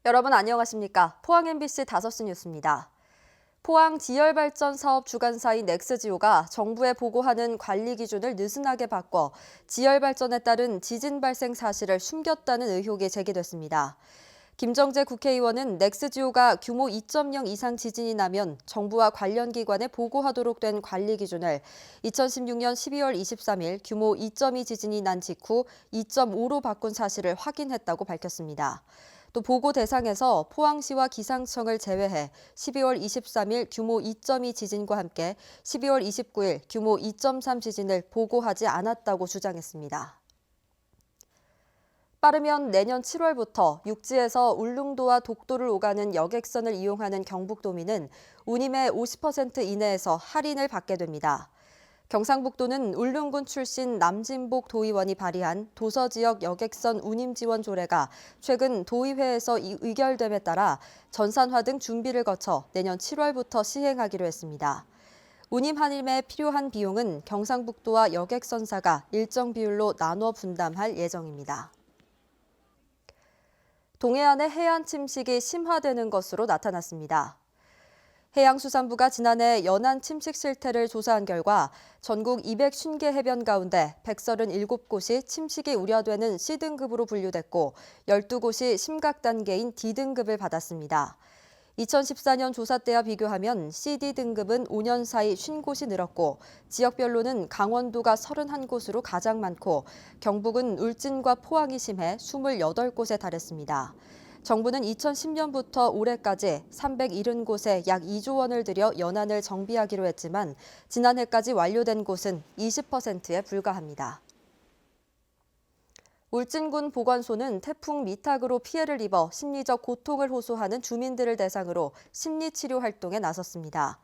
여러분 안녕하십니까? 포항 MBC 5시 뉴스입니다. 포항 지열발전 사업 주관사인 넥스지오가 정부에 보고하는 관리 기준을 느슨하게 바꿔 지열발전에 따른 지진 발생 사실을 숨겼다는 의혹이 제기됐습니다. 김정재 국회의원은 넥스지오가 규모 2.0 이상 지진이 나면 정부와 관련 기관에 보고하도록 된 관리 기준을 2016년 12월 23일 규모 2.2 지진이 난 직후 2.5로 바꾼 사실을 확인했다고 밝혔습니다. 또 보고 대상에서 포항시와 기상청을 제외해 12월 23일 규모 2.2 지진과 함께 12월 29일 규모 2.3 지진을 보고하지 않았다고 주장했습니다. 빠르면 내년 7월부터 육지에서 울릉도와 독도를 오가는 여객선을 이용하는 경북도민은 운임의 50% 이내에서 할인을 받게 됩니다. 경상북도는 울릉군 출신 남진복 도의원이 발의한 도서지역 여객선 운임 지원 조례가 최근 도의회에서 의결됨에 따라 전산화 등 준비를 거쳐 내년 7월부터 시행하기로 했습니다. 운임 할인에 필요한 비용은 경상북도와 여객선사가 일정 비율로 나눠 분담할 예정입니다. 동해안의 해안 침식이 심화되는 것으로 나타났습니다. 해양수산부가 지난해 연안 침식 실태를 조사한 결과 전국 250개 해변 가운데 137곳이 침식이 우려되는 C등급으로 분류됐고 12곳이 심각 단계인 D등급을 받았습니다. 2014년 조사 때와 비교하면 CD 등급은 5년 사이 50곳이 늘었고 지역별로는 강원도가 31곳으로 가장 많고 경북은 울진과 포항이 심해 28곳에 달했습니다. 정부는 2010년부터 올해까지 370곳에 약 2조 원을 들여 연안을 정비하기로 했지만 지난해까지 완료된 곳은 20%에 불과합니다. 울진군 보건소는 태풍 미탁으로 피해를 입어 심리적 고통을 호소하는 주민들을 대상으로 심리치료 활동에 나섰습니다.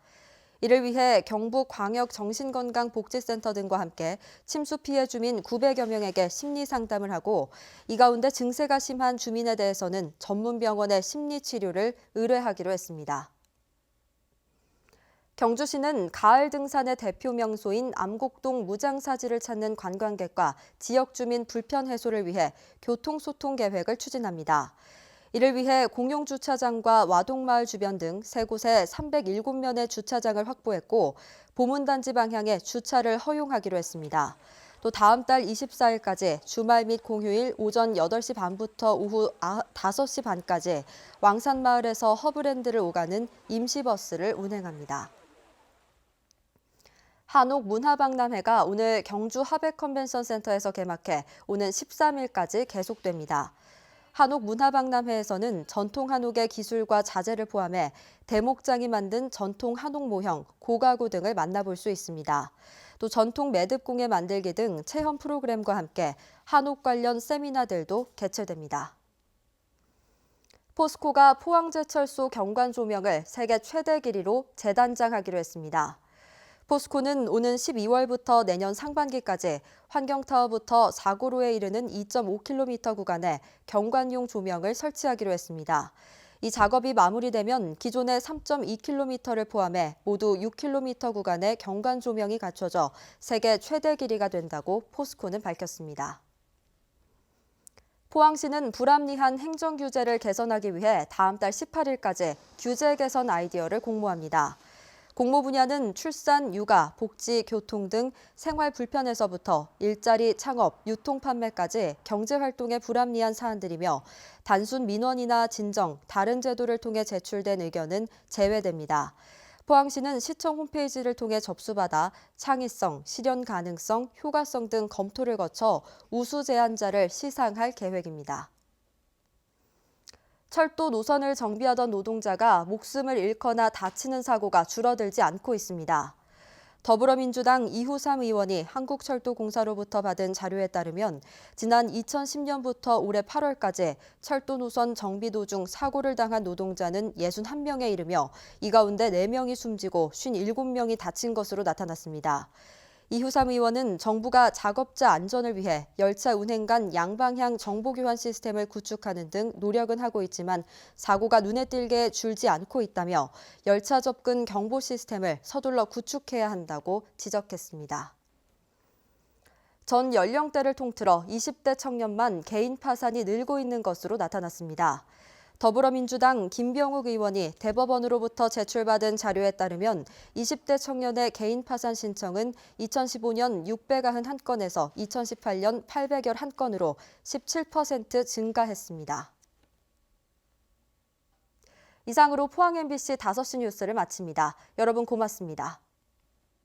이를 위해 경북광역정신건강복지센터 등과 함께 침수 피해 주민 900여 명에게 심리 상담을 하고 이 가운데 증세가 심한 주민에 대해서는 전문병원에 심리치료를 의뢰하기로 했습니다. 경주시는 가을 등산의 대표 명소인 암곡동 무장사지를 찾는 관광객과 지역 주민 불편 해소를 위해 교통소통 계획을 추진합니다. 이를 위해 공용주차장과 와동마을 주변 등 3곳에 307면의 주차장을 확보했고 보문단지 방향에 주차를 허용하기로 했습니다. 또 다음 달 24일까지 주말 및 공휴일 오전 8시 반부터 오후 5시 반까지 왕산마을에서 허브랜드를 오가는 임시버스를 운행합니다. 한옥 문화박람회가 오늘 경주 하백컨벤션센터에서 개막해 오는 13일까지 계속됩니다. 한옥 문화박람회에서는 전통 한옥의 기술과 자재를 포함해 대목장이 만든 전통 한옥 모형, 고가구 등을 만나볼 수 있습니다. 또 전통 매듭공예 만들기 등 체험 프로그램과 함께 한옥 관련 세미나들도 개최됩니다. 포스코가 포항제철소 경관 조명을 세계 최대 길이로 재단장하기로 했습니다. 포스코는 오는 12월부터 내년 상반기까지 환경타워부터 사고로에 이르는 2.5km 구간에 경관용 조명을 설치하기로 했습니다. 이 작업이 마무리되면 기존의 3.2km를 포함해 모두 6km 구간에 경관 조명이 갖춰져 세계 최대 길이가 된다고 포스코는 밝혔습니다. 포항시는 불합리한 행정규제를 개선하기 위해 다음 달 18일까지 규제 개선 아이디어를 공모합니다. 공모 분야는 출산, 육아, 복지, 교통 등 생활 불편에서부터 일자리, 창업, 유통 판매까지 경제활동의 불합리한 사안들이며 단순 민원이나 진정, 다른 제도를 통해 제출된 의견은 제외됩니다. 포항시는 시청 홈페이지를 통해 접수받아 창의성, 실현 가능성, 효과성 등 검토를 거쳐 우수 제안자를 시상할 계획입니다. 철도 노선을 정비하던 노동자가 목숨을 잃거나 다치는 사고가 줄어들지 않고 있습니다. 더불어민주당 이후삼 의원이 한국철도공사로부터 받은 자료에 따르면 지난 2010년부터 올해 8월까지 철도 노선 정비 도중 사고를 당한 노동자는 61명에 이르며 이 가운데 4명이 숨지고 57명이 다친 것으로 나타났습니다. 이후삼 의원은 정부가 작업자 안전을 위해 열차 운행 간 양방향 정보 교환 시스템을 구축하는 등 노력은 하고 있지만 사고가 눈에 띄게 줄지 않고 있다며 열차 접근 경보 시스템을 서둘러 구축해야 한다고 지적했습니다. 전 연령대를 통틀어 20대 청년만 개인 파산이 늘고 있는 것으로 나타났습니다. 더불어민주당 김병욱 의원이 대법원으로부터 제출받은 자료에 따르면 20대 청년의 개인 파산 신청은 2015년 691건에서 2018년 811건으로 17% 증가했습니다. 이상으로 포항 MBC 5시 뉴스를 마칩니다. 여러분 고맙습니다.